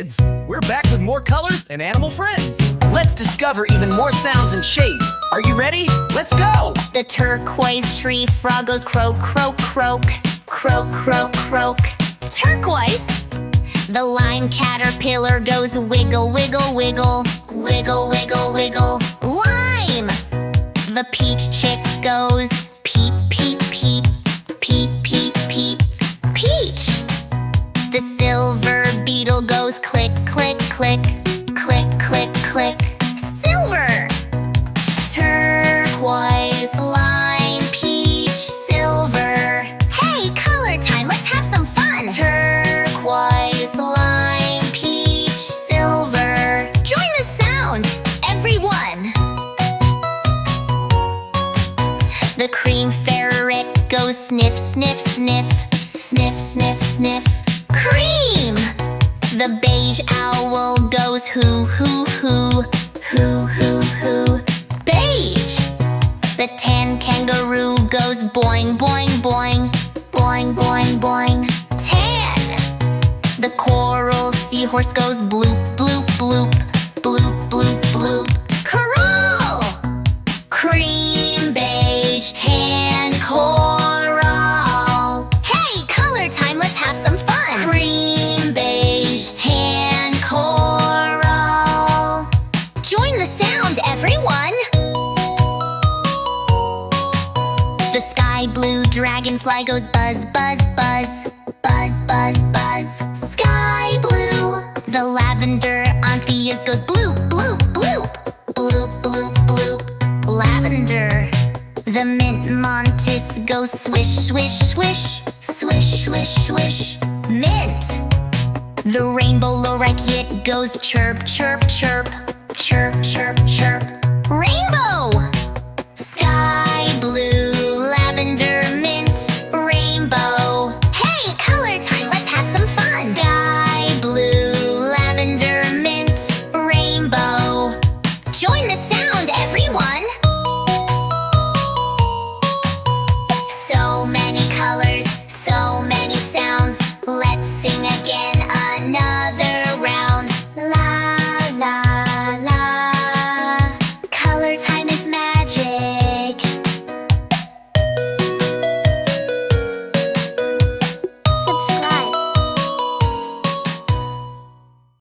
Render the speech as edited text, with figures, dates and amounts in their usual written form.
kids! We're back with more colors and animal friends! Let's discover even more sounds and shapes. Are you ready? Let's go! The turquoise tree frog goes croak, croak, croak. Croak, croak, croak. Turquoise! The lime caterpillar goes wiggle, wiggle, wiggle. Wiggle, wiggle, wiggle. Lime! The peach chick goes peep, peep, peep. Peep, peep, peep. Peach! The silver beetle goes click, click, click. Click, click, click. Silver! Turquoise, lime, peach, silver. Hey, color time, let's have some fun! Turquoise, lime, peach, silver. Join the sound, everyone! The cream ferret goes sniff, sniff, sniff. Sniff, sniff, sniff. Cream! The beige owl goes hoo, hoo, hoo. Hoo, hoo, hoo. Beige! The tan kangaroo goes boing, boing, boing. Boing, boing, boing. Tan! The coral seahorse goes bloop, bloop, bloop. Bloop, bloop, bloop. Coral! Cream, beige, tan, coral. Hey, color time, let's have some fun! Cream, beige, tan, coral. Join the sound, everyone! The sky blue dragonfly goes buzz, buzz, buzz. Buzz, buzz, buzz. Sky blue! The lavender anthias goes bloop, bloop, bloop. Bloop, bloop, bloop. Lavender! The mint mantis goes swish, swish, swish. Swish, swish, swish. Mint! The rainbow lorikeet goes chirp, chirp, chirp. Chirp, chirp, chirp. Rainbow!